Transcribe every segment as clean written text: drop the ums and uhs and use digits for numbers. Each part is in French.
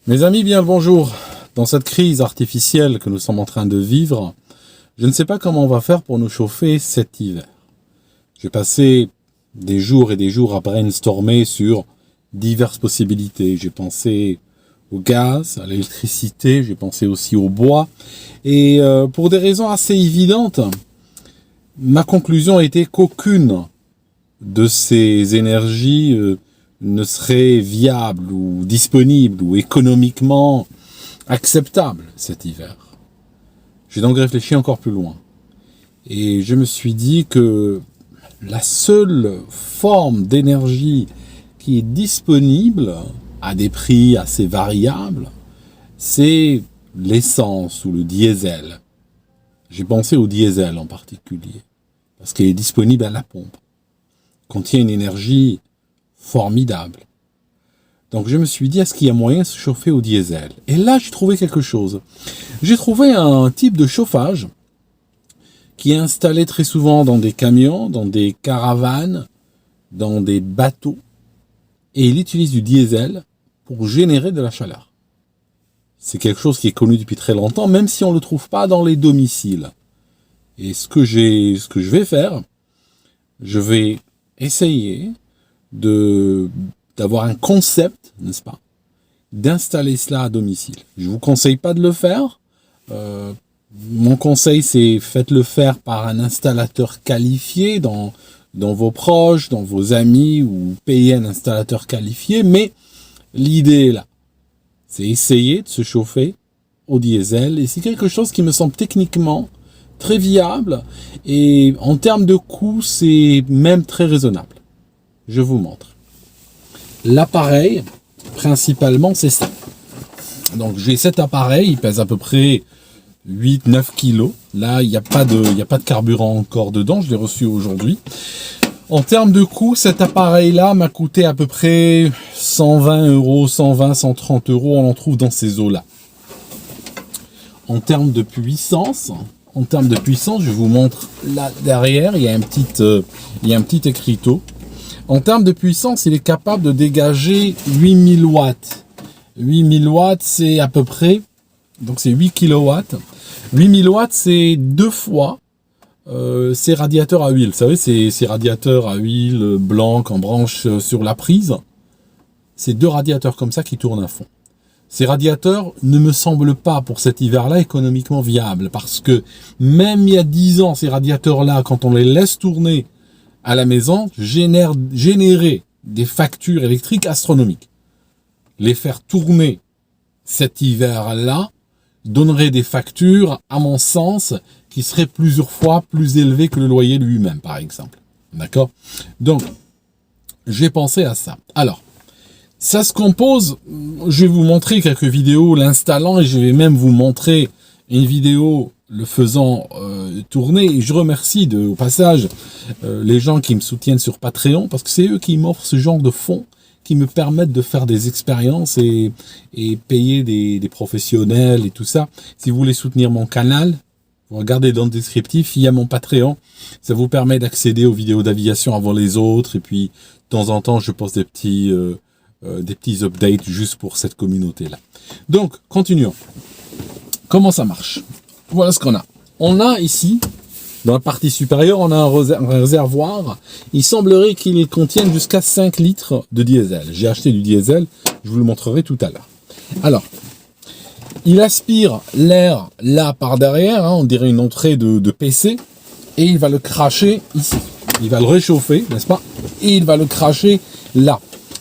Mes amis, bien le bonjour. Dans cette crise artificielle que nous sommes en train de vivre, je ne sais pas comment on va faire pour nous chauffer cet hiver. J'ai passé des jours et des jours à brainstormer sur diverses possibilités. J'ai pensé au gaz, à l'électricité, j'ai pensé aussi au bois. Et pour des raisons assez évidentes, ma conclusion a été qu'aucune de ces énergies ne serait viable ou disponible ou économiquement acceptable cet hiver. J'ai donc réfléchi encore plus loin. Et je me suis dit que la seule forme d'énergie qui est disponible à des prix assez variables, c'est l'essence ou le diesel. J'ai pensé au diesel en particulier, parce qu'il est disponible à la pompe. Contient une énergie formidable. Donc je me suis dit, est-ce qu'il y a moyen de se chauffer au diesel? Et là, j'ai trouvé quelque chose. J'ai trouvé un type de chauffage qui est installé très souvent dans des camions, dans des caravanes, dans des bateaux, et il utilise du diesel pour générer de la chaleur. C'est quelque chose qui est connu depuis très longtemps, même si on ne le trouve pas dans les domiciles. Et ce que je vais faire, je vais essayer d'avoir un concept, n'est-ce pas, d'installer cela à domicile. Je vous conseille pas de le faire. Mon conseil, c'est faites-le faire par un installateur qualifié dans vos proches, dans vos amis, ou payez un installateur qualifié. Mais l'idée est là. C'est essayer de se chauffer au diesel. Et c'est quelque chose qui me semble techniquement très viable. Et en termes de coût, c'est même très raisonnable. Je vous montre. L'appareil, principalement, c'est ça. Donc, j'ai cet appareil, il pèse à peu près 8-9 kilos. Là, il n'y a pas de carburant encore dedans, je l'ai reçu aujourd'hui. En termes de coût, cet appareil-là m'a coûté à peu près 120 euros, 120, 130 euros, on en trouve dans ces eaux-là. En termes de puissance, je vous montre là derrière, il y a un petit écriteau. En termes de puissance, il est capable de dégager 8000 watts. 8000 watts, c'est à peu près, donc c'est 8 kilowatts. 8000 watts, c'est 2 fois ces radiateurs à huile. Vous savez, ces radiateurs à huile blancs en branche sur la prise. C'est 2 radiateurs comme ça qui tournent à fond. Ces radiateurs ne me semblent pas, pour cet hiver-là, économiquement viables. Parce que même il y a 10 ans, ces radiateurs-là, quand on les laisse tourner à la maison, générer des factures électriques astronomiques. Les faire tourner cet hiver-là donnerait des factures, à mon sens, qui seraient plusieurs fois plus élevées que le loyer lui-même, par exemple. D'accord? Donc, j'ai pensé à ça. Alors, ça se compose, je vais vous montrer quelques vidéos l'installant et je vais même vous montrer une vidéo le faisant tourner. Et je remercie au passage les gens qui me soutiennent sur Patreon, parce que c'est eux qui m'offrent ce genre de fonds qui me permettent de faire des expériences et payer des professionnels et tout ça. Si vous voulez soutenir mon canal, vous regardez dans le descriptif, il y a mon Patreon. Ça vous permet d'accéder aux vidéos d'aviation avant les autres. Et puis, de temps en temps, je poste des petits updates juste pour cette communauté-là. Donc, continuons. Comment ça marche? Voilà ce qu'on a. On a ici, dans la partie supérieure, on a un réservoir. Il semblerait qu'il contienne jusqu'à 5 litres de diesel. J'ai acheté du diesel, je vous le montrerai tout à l'heure. Alors, il aspire l'air là par derrière, on dirait une entrée de PC, et il va le cracher ici. Il va le réchauffer, n'est-ce pas? Et il va le cracher là.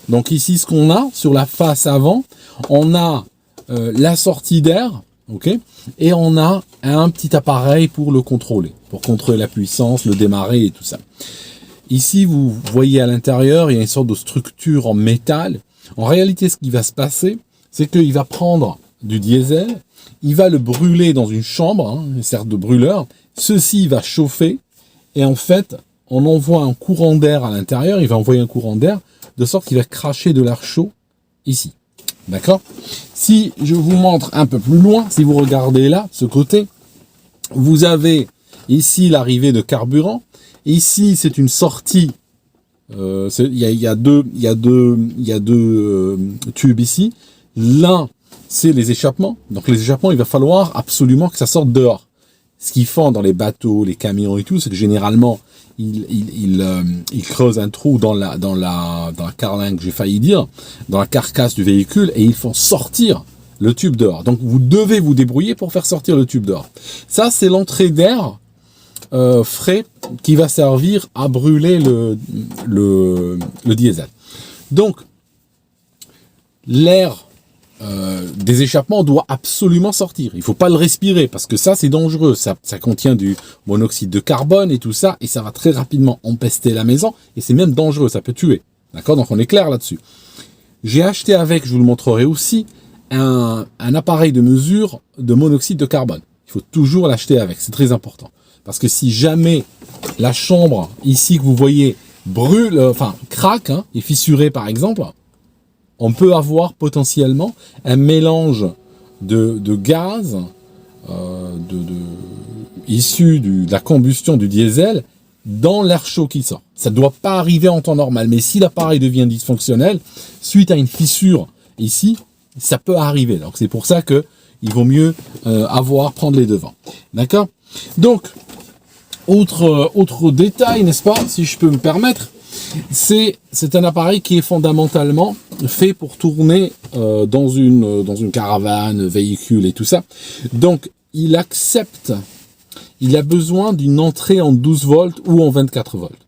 Donc ici, ce qu'on a sur la face avant, on a la sortie d'air, ok, et on a un petit appareil pour le contrôler, pour contrôler la puissance, le démarrer et tout ça. Ici, vous voyez à l'intérieur, il y a une sorte de structure en métal. En réalité, ce qui va se passer, c'est qu'il va prendre du diesel, il va le brûler dans une chambre, une sorte de brûleur. Ceci va chauffer, et en fait, on envoie un courant d'air à l'intérieur, il va envoyer un courant d'air, de sorte qu'il va cracher de l'air chaud ici. D'accord? Si je vous montre un peu plus loin, si vous regardez là, ce côté, vous avez ici l'arrivée de carburant. Ici, c'est une sortie. Il y a deux tubes ici. L'un c'est les échappements. Donc les échappements, il va falloir absolument que ça sorte dehors. Ce qu'ils font dans les bateaux, les camions et tout, c'est que généralement, ils creusent un trou dans la carlingue, j'ai failli dire, dans la carcasse du véhicule, et ils font sortir le tube dehors. Donc vous devez vous débrouiller pour faire sortir le tube dehors. Ça, c'est l'entrée d'air frais qui va servir à brûler le diesel. Donc, l'air des échappements doit absolument sortir. Il faut pas le respirer parce que ça c'est dangereux. Ça contient du monoxyde de carbone et tout ça, et ça va très rapidement empester la maison, et c'est même dangereux, ça peut tuer. D'accord? Donc on est clair là-dessus. J'ai acheté avec, je vous le montrerai aussi, un appareil de mesure de monoxyde de carbone. Il faut toujours l'acheter avec, c'est très important. Parce que si jamais la chambre ici que vous voyez brûle, craque, est fissurée par exemple, on peut avoir potentiellement un mélange de gaz issu de la combustion du diesel dans l'air chaud qui sort. Ça ne doit pas arriver en temps normal, mais si l'appareil devient dysfonctionnel, suite à une fissure ici, ça peut arriver. Donc c'est pour ça que il vaut mieux prendre les devants. D'accord? Donc, autre détail, n'est-ce pas, si je peux me permettre, c'est un appareil qui est fondamentalement fait pour tourner dans une caravane, véhicule et tout ça. Donc, il a besoin d'une entrée en 12 volts ou en 24 volts.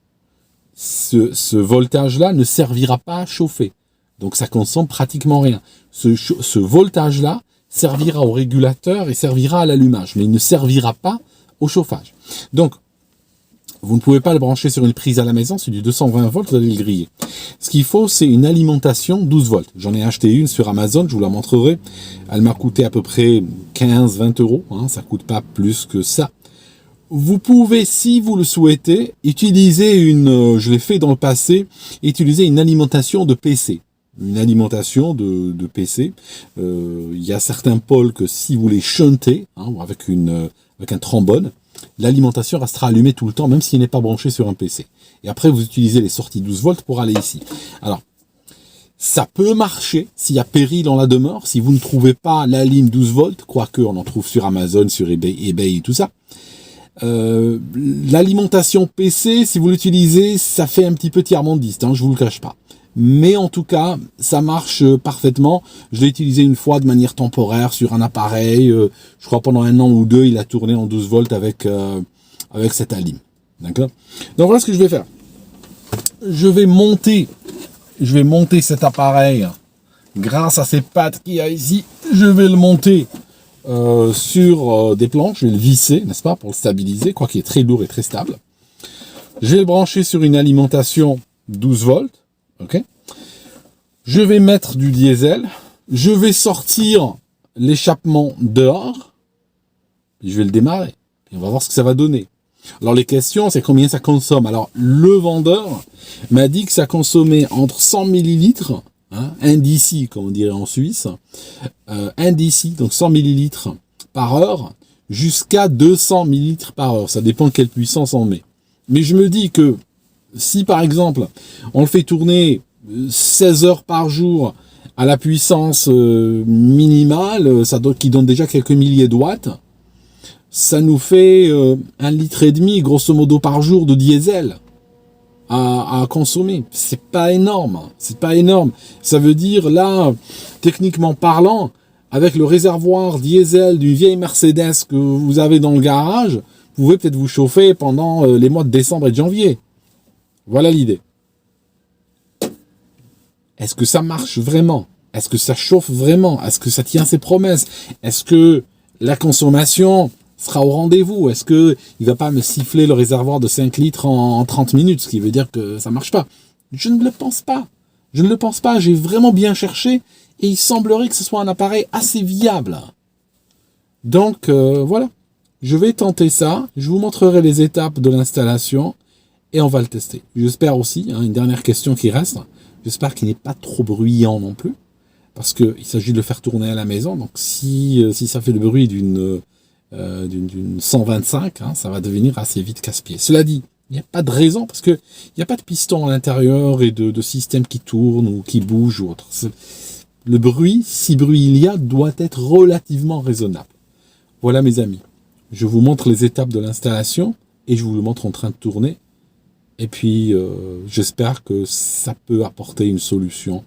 Ce voltage-là ne servira pas à chauffer. Donc, ça consomme pratiquement rien. Ce voltage-là servira au régulateur et servira à l'allumage, mais il ne servira pas au chauffage. Donc, vous ne pouvez pas le brancher sur une prise à la maison, c'est du 220 volts, vous allez le griller. Ce qu'il faut, c'est une alimentation 12 volts. J'en ai acheté une sur Amazon, je vous la montrerai. Elle m'a coûté à peu près 15-20 euros, ça coûte pas plus que ça. Vous pouvez, si vous le souhaitez, utiliser je l'ai fait dans le passé, utiliser une alimentation de PC. Une alimentation de PC. Il y a certains pôles que si vous les shuntez, avec un trombone, l'alimentation restera allumée tout le temps, même s'il n'est pas branché sur un PC. Et après, vous utilisez les sorties 12 volts pour aller ici. Alors, ça peut marcher s'il y a péril en la demeure, si vous ne trouvez pas la ligne 12 volts, quoique on en trouve sur Amazon, sur eBay et tout ça. L'alimentation PC, si vous l'utilisez, ça fait un petit peu tiers-mondiste, je vous le cache pas. Mais en tout cas, ça marche parfaitement. Je l'ai utilisé une fois de manière temporaire sur un appareil. Je crois pendant 1 an ou 2, il a tourné en 12 volts avec cette alim. D'accord? Donc voilà ce que je vais faire. Je vais monter cet appareil grâce à ces pattes qu'il y a ici. Je vais le monter sur des planches. Je vais le visser, n'est-ce pas, pour le stabiliser, quoi qu'il est très lourd et très stable. Je vais le brancher sur une alimentation 12 volts. Ok. Je vais mettre du diesel. Je vais sortir l'échappement dehors. Et je vais le démarrer. Et on va voir ce que ça va donner. Alors les questions, c'est combien ça consomme. Alors le vendeur m'a dit que ça consommait entre 100 millilitres, un DC comme on dirait en Suisse, un DC, donc 100 millilitres par heure, jusqu'à 200 millilitres par heure. Ça dépend quelle puissance on met. Mais je me dis que si par exemple on le fait tourner 16 heures par jour à la puissance minimale, qui donne déjà quelques milliers de watts, ça nous fait 1,5 litre grosso modo par jour de diesel à consommer. C'est pas énorme, c'est pas énorme. Ça veut dire là, techniquement parlant, avec le réservoir diesel d'une vieille Mercedes que vous avez dans le garage, vous pouvez peut-être vous chauffer pendant les mois de décembre et de janvier. Voilà l'idée. Est-ce que ça marche vraiment? Est-ce que ça chauffe vraiment? Est-ce que ça tient ses promesses? Est-ce que la consommation sera au rendez-vous? Est-ce que il va pas me siffler le réservoir de 5 litres en 30 minutes, ce qui veut dire que ça marche pas? Je ne le pense pas. Je ne le pense pas. J'ai vraiment bien cherché et il semblerait que ce soit un appareil assez viable. Donc, voilà. Je vais tenter ça. Je vous montrerai les étapes de l'installation. Et on va le tester. J'espère aussi, une dernière question qui reste, j'espère qu'il n'est pas trop bruyant non plus, parce qu'il s'agit de le faire tourner à la maison, donc si ça fait le bruit d'une 125, ça va devenir assez vite casse-pied. Cela dit, il n'y a pas de raison, parce que il n'y a pas de piston à l'intérieur et de système qui tourne ou qui bouge ou autre. Le bruit, si bruit il y a, doit être relativement raisonnable. Voilà mes amis, je vous montre les étapes de l'installation et je vous le montre en train de tourner. Et puis j'espère que ça peut apporter une solution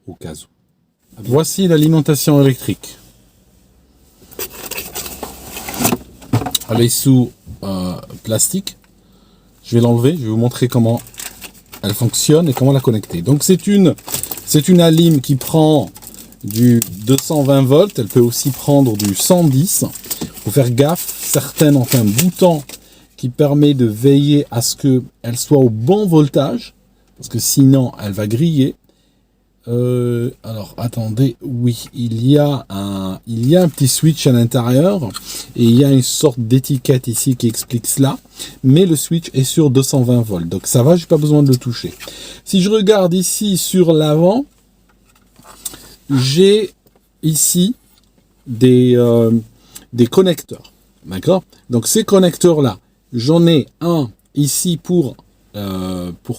au cas où. Voici l'alimentation électrique. Elle est sous plastique. Je vais l'enlever, je vais vous montrer comment elle fonctionne et comment la connecter. Donc c'est une alim qui prend du 220 volts, elle peut aussi prendre du 110. Faut faire gaffe, certaines ont un bouton qui permet de veiller à ce qu'elle soit au bon voltage, parce que sinon elle va griller. Alors attendez, oui, il y a un petit switch à l'intérieur et il y a une sorte d'étiquette ici qui explique cela, mais le switch est sur 220 volts, donc ça va, j'ai pas besoin de le toucher. Si je regarde ici sur l'avant, j'ai ici des connecteurs, d'accord? Donc ces connecteurs là, j'en ai un ici pour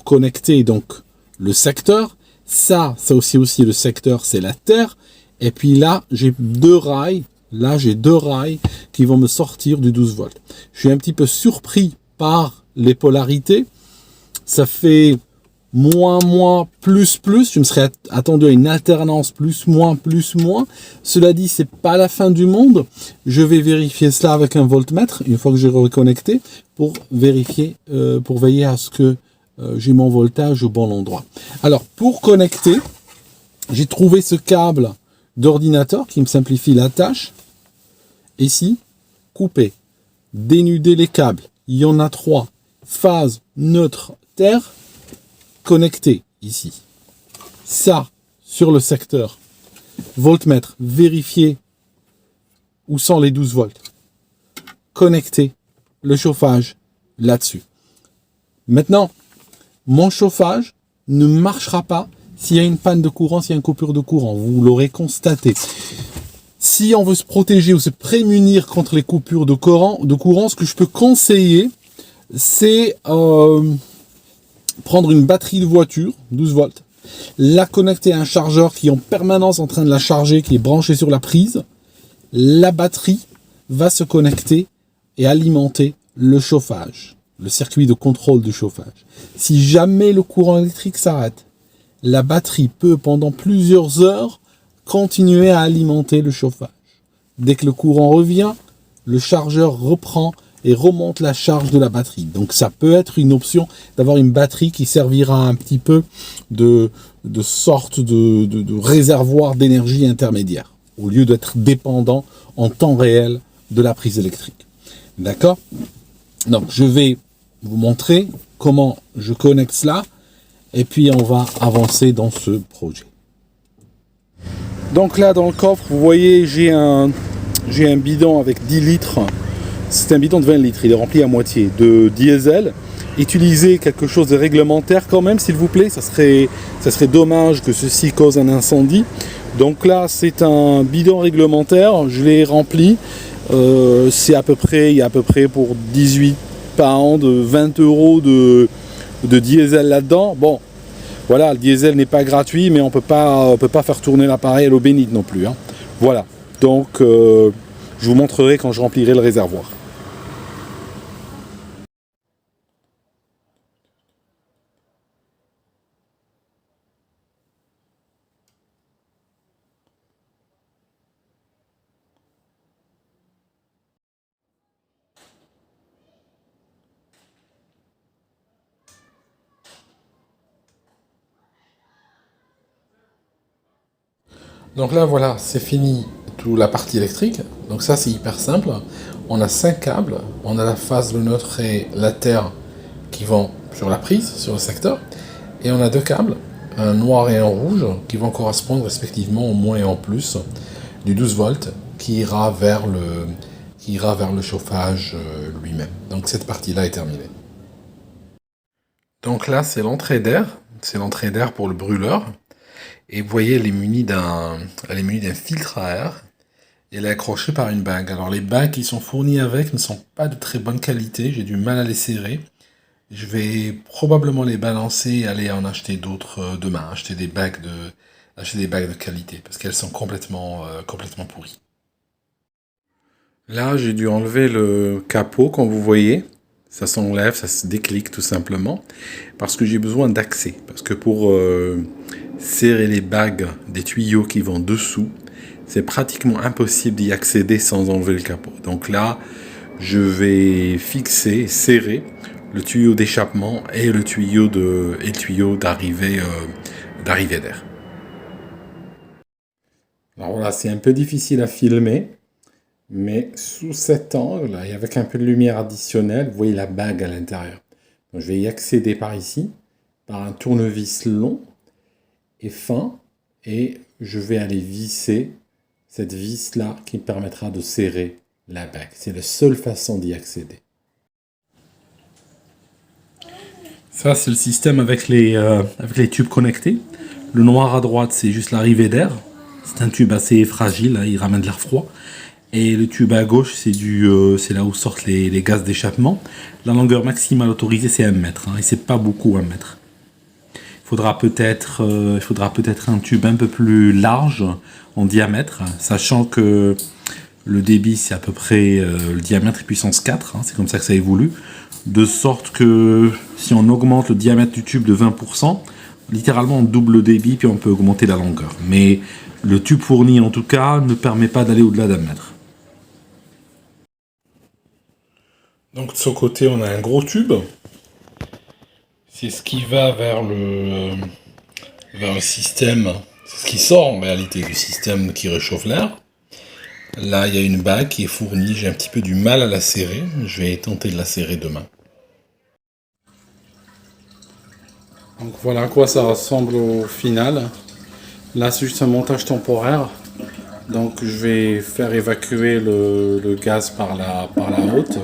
connecter donc le secteur. Ça aussi le secteur, c'est la terre. Et puis là, j'ai deux rails. Là, j'ai deux rails qui vont me sortir du 12 volts. Je suis un petit peu surpris par les polarités. Ça fait moins, plus. Je me serais attendu à une alternance plus, moins. Cela dit, c'est pas la fin du monde. Je vais vérifier cela avec un voltmètre, une fois que j'ai reconnecté, pour vérifier, pour veiller à ce que j'ai mon voltage au bon endroit. Alors, pour connecter, j'ai trouvé ce câble d'ordinateur qui me simplifie la tâche. Ici, couper, dénuder les câbles. Il y en a 3. Phase, neutre, terre. Connecter, ici. Ça, sur le secteur. Voltmètre, vérifier où sont les 12 volts. Connecter le chauffage là-dessus. Maintenant, mon chauffage ne marchera pas s'il y a une panne de courant, s'il y a une coupure de courant. Vous l'aurez constaté. Si on veut se protéger ou se prémunir contre les coupures de courant, ce que je peux conseiller, c'est prendre une batterie de voiture, 12 volts, la connecter à un chargeur qui est en permanence en train de la charger, qui est branché sur la prise. La batterie va se connecter et alimenter le chauffage. Le circuit de contrôle du chauffage. Si jamais le courant électrique s'arrête, la batterie peut pendant plusieurs heures continuer à alimenter le chauffage. Dès que le courant revient, le chargeur reprend et remonte la charge de la batterie. Donc ça peut être une option d'avoir une batterie qui servira un petit peu de sorte de réservoir d'énergie intermédiaire, au lieu d'être dépendant en temps réel de la prise électrique. D'accord ? Donc je vais vous montrer comment je connecte cela et puis on va avancer dans ce projet. Donc là dans le coffre, vous voyez, j'ai un bidon avec 10 litres. C'est un bidon de 20 litres, il est rempli à moitié de diesel. Utilisez quelque chose de réglementaire quand même, s'il vous plaît. Ça serait dommage que ceci cause un incendie. Donc là, c'est un bidon réglementaire, je l'ai rempli. Il y a à peu près pour 18 pounds, 20 euros de diesel là-dedans. Bon, voilà, le diesel n'est pas gratuit, mais on peut pas faire tourner l'appareil à l'eau bénite non plus. Hein. Voilà, donc je vous montrerai quand je remplirai le réservoir. Donc là, voilà, c'est fini toute la partie électrique. Donc ça, c'est hyper simple. On a 5 câbles. On a la phase, le neutre et la terre qui vont sur la prise, sur le secteur. Et on a 2 câbles, un noir et un rouge, qui vont correspondre respectivement au moins et en plus du 12 volts qui ira vers le chauffage lui-même. Donc cette partie-là est terminée. Donc là, c'est l'entrée d'air. C'est l'entrée d'air pour le brûleur. Et vous voyez, elle est munie d'un filtre à air. Et elle est accrochée par une bague. Alors les bagues qui sont fournies avec ne sont pas de très bonne qualité. J'ai du mal à les serrer. Je vais probablement les balancer et aller en acheter d'autres demain. Acheter des bagues acheter des bagues de qualité, parce qu'elles sont complètement pourries. Là, j'ai dû enlever le capot, comme vous voyez. Ça s'enlève, ça se déclic tout simplement, parce que j'ai besoin d'accès. Parce que pour serrer les bagues des tuyaux qui vont dessous, c'est pratiquement impossible d'y accéder sans enlever le capot. Donc là, je vais fixer, serrer le tuyau d'échappement et le tuyau d'arrivée d'air. Alors voilà, c'est un peu difficile à filmer, mais sous cet angle, et avec un peu de lumière additionnelle, vous voyez la bague à l'intérieur. Donc je vais y accéder par ici, par un tournevis long et fin, et je vais aller visser cette vis-là qui me permettra de serrer la bague. C'est la seule façon d'y accéder. Ça, c'est le système avec les tubes connectés. Le noir à droite, c'est juste l'arrivée d'air. C'est un tube assez fragile, hein, il ramène de l'air froid. Et le tube à gauche, c'est là où sortent les gaz d'échappement. La longueur maximale autorisée, c'est 1 mètre. Hein, et c'est pas beaucoup 1 mètre. Il faudra peut-être un tube un peu plus large en diamètre, sachant que le débit, c'est à peu près le diamètre puissance 4. Hein, c'est comme ça que ça évolue. De sorte que si on augmente le diamètre du tube de 20%, littéralement on double le débit, puis on peut augmenter la longueur. Mais le tube fourni, en tout cas, ne permet pas d'aller au-delà d'1 mètre. Donc de ce côté, on a un gros tube. C'est ce qui va vers le système. C'est ce qui sort en réalité du système qui réchauffe l'air. Là, il y a une bague qui est fournie. J'ai un petit peu du mal à la serrer. Je vais tenter de la serrer demain. Donc voilà à quoi ça ressemble au final. Là, c'est juste un montage temporaire. Donc je vais faire évacuer le gaz par la haute.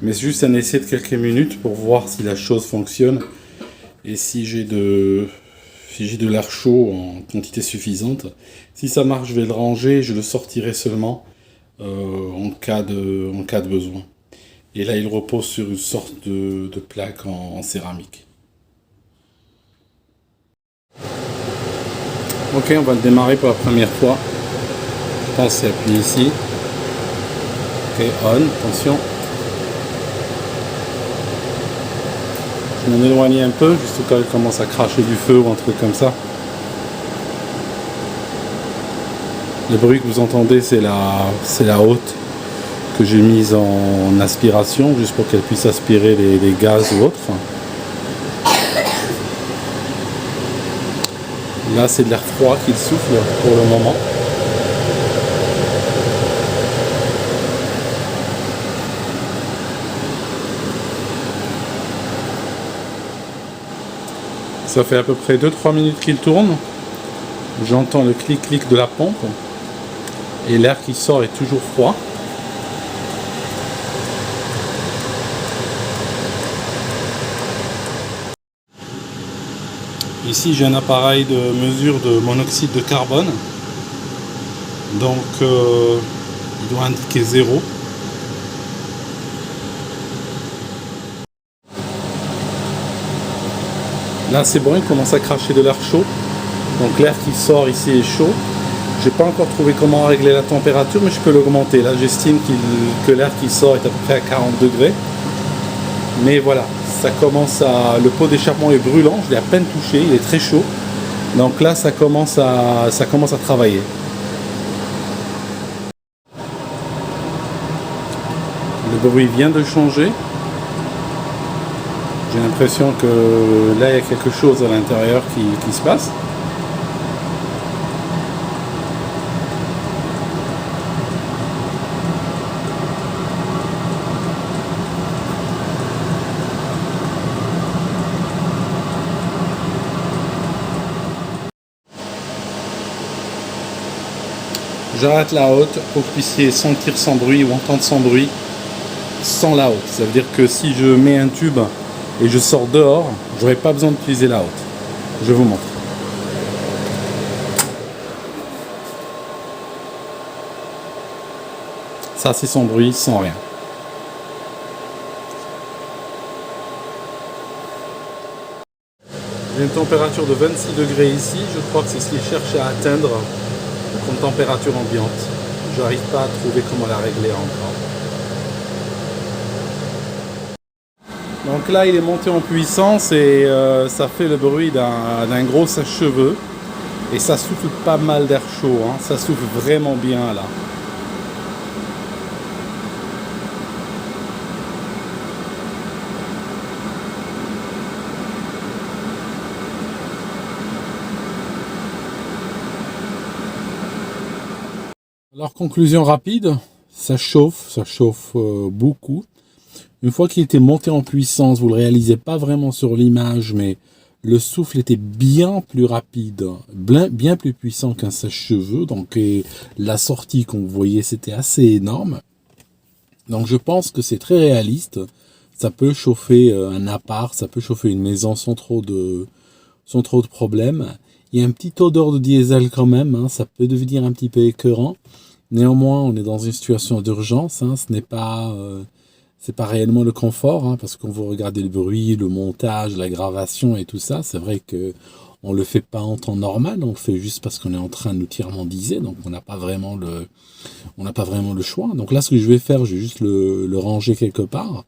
Mais c'est juste un essai de quelques minutes pour voir si la chose fonctionne et si j'ai de l'air chaud en quantité suffisante. Si ça marche, je vais le ranger, je le sortirai seulement en cas de besoin. Et là, il repose sur une sorte de plaque en céramique. Ok, on va le démarrer pour la première fois. Je pense que c'est appuyé ici. Ok, on, attention. Je m'en éloigne un peu, juste au cas où il commence à cracher du feu ou un truc comme ça. Le bruit que vous entendez, c'est la haute que j'ai mise en aspiration, juste pour qu'elle puisse aspirer les gaz ou autres. Là, c'est de l'air froid qu'il souffle pour le moment. Ça fait à peu près 2-3 minutes qu'il tourne. J'entends le clic-clic de la pompe. Et l'air qui sort est toujours froid. Ici, j'ai un appareil de mesure de monoxyde de carbone. Donc, il doit indiquer 0. Là, c'est bon, il commence à cracher de l'air chaud. Donc, l'air qui sort ici est chaud. J'ai pas encore trouvé comment régler la température, mais je peux l'augmenter. Là, j'estime que l'air qui sort est à peu près à 40 degrés. Mais voilà, ça commence à... Le pot d'échappement est brûlant, je l'ai à peine touché, il est très chaud. Donc là, ça commence à travailler. Le bruit vient de changer. J'ai l'impression que là, il y a quelque chose à l'intérieur qui se passe. J'arrête la haute pour que vous puissiez sentir sans bruit ou entendre sans bruit sans la haute. Ça veut dire que si je mets un tube et je sors dehors, j'aurai pas besoin d'utiliser la haute. Je vous montre. Ça, c'est sans bruit, sans rien. J'ai une température de 26 degrés ici, je crois que c'est ce qu'il cherche à atteindre comme température ambiante. Je n'arrive pas à trouver comment la régler encore. Donc là il est monté en puissance et ça fait le bruit d'un gros sèche-cheveux. Et ça souffle pas mal d'air chaud, hein. Ça souffle vraiment bien là. Alors conclusion rapide, ça chauffe beaucoup. Une fois qu'il était monté en puissance, vous le réalisez pas vraiment sur l'image, mais le souffle était bien plus rapide, bien plus puissant qu'un sèche-cheveux. Donc la sortie qu'on voyait, c'était assez énorme. Donc je pense que c'est très réaliste. Ça peut chauffer un appart, ça peut chauffer une maison sans trop de problèmes. Il y a une petite odeur de diesel quand même, hein, ça peut devenir un petit peu écœurant. Néanmoins, on est dans une situation d'urgence, hein, c'est pas réellement le confort, hein, parce qu'on vous regardez le bruit, le montage, la gravation et tout ça. C'est vrai que on le fait pas en temps normal, on le fait juste parce qu'on est en train de nous tiers-mondiser, donc on n'a pas vraiment le choix. Donc là, ce que je vais faire, je vais juste le ranger quelque part.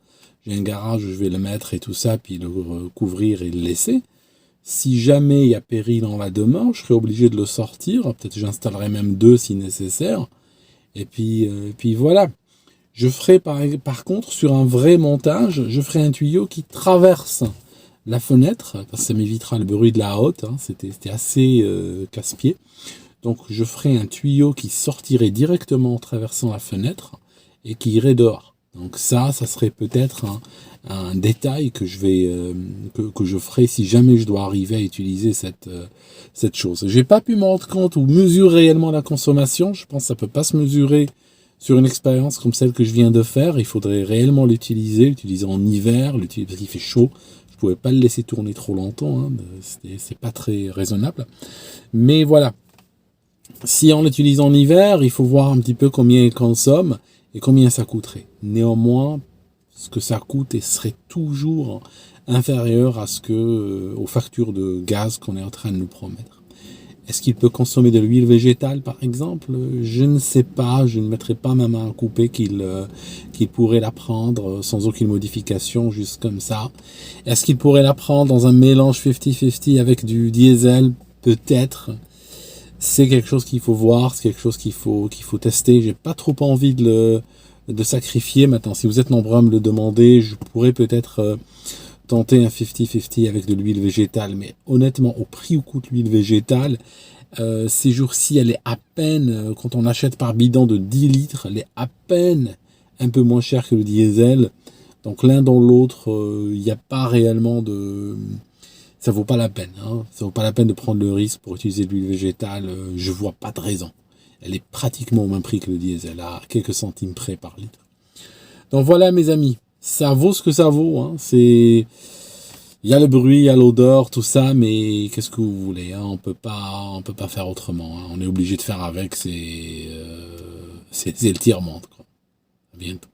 J'ai un garage où je vais le mettre et tout ça, puis le couvrir et le laisser. Si jamais il y a péril dans la demeure, je serai obligé de le sortir. Peut-être que j'installerai même 2 si nécessaire. Et puis voilà. Je ferai par contre, sur un vrai montage, je ferai un tuyau qui traverse la fenêtre, parce que ça m'évitera le bruit de la hotte, hein, c'était assez casse-pied. Donc je ferai un tuyau qui sortirait directement en traversant la fenêtre et qui irait dehors. Donc ça serait peut-être un détail que je ferai si jamais je dois arriver à utiliser cette chose. J'ai pas pu me rendre compte ou mesurer réellement la consommation. Je pense que ça peut pas se mesurer sur une expérience comme celle que je viens de faire. Il faudrait réellement l'utiliser en hiver, parce qu'il fait chaud. Je pouvais pas le laisser tourner trop longtemps, hein. C'est pas très raisonnable. Mais voilà. Si on l'utilise en hiver, il faut voir un petit peu combien il consomme et combien ça coûterait. Néanmoins, ce que ça coûte serait toujours inférieur à aux factures de gaz qu'on est en train de nous promettre. Est-ce qu'il peut consommer de l'huile végétale, par exemple? Je ne sais pas, je ne mettrai pas ma main à couper qu'il pourrait la prendre sans aucune modification, juste comme ça. Est-ce qu'il pourrait la prendre dans un mélange 50-50 avec du diesel? Peut-être. C'est quelque chose qu'il faut voir, c'est quelque chose qu'il faut tester. J'ai pas trop envie de sacrifier. Maintenant, si vous êtes nombreux à me le demander, je pourrais peut-être tenter un 50-50 avec de l'huile végétale. Mais honnêtement, au prix où coûte l'huile végétale, ces jours-ci, elle est à peine, quand on achète par bidon de 10 litres, elle est à peine un peu moins chère que le diesel. Donc l'un dans l'autre, il n'y a pas réellement ça vaut pas la peine, hein. Ça vaut pas la peine de prendre le risque pour utiliser de l'huile végétale. Je vois pas de raison. Elle est pratiquement au même prix que le diesel, à quelques centimes près par litre. Donc voilà mes amis, ça vaut ce que ça vaut, hein. Il y a le bruit, il y a l'odeur, tout ça, mais qu'est-ce que vous voulez, hein. On peut pas faire autrement, hein. On est obligé de faire avec, c'est le tiers-monde, quoi. À bientôt.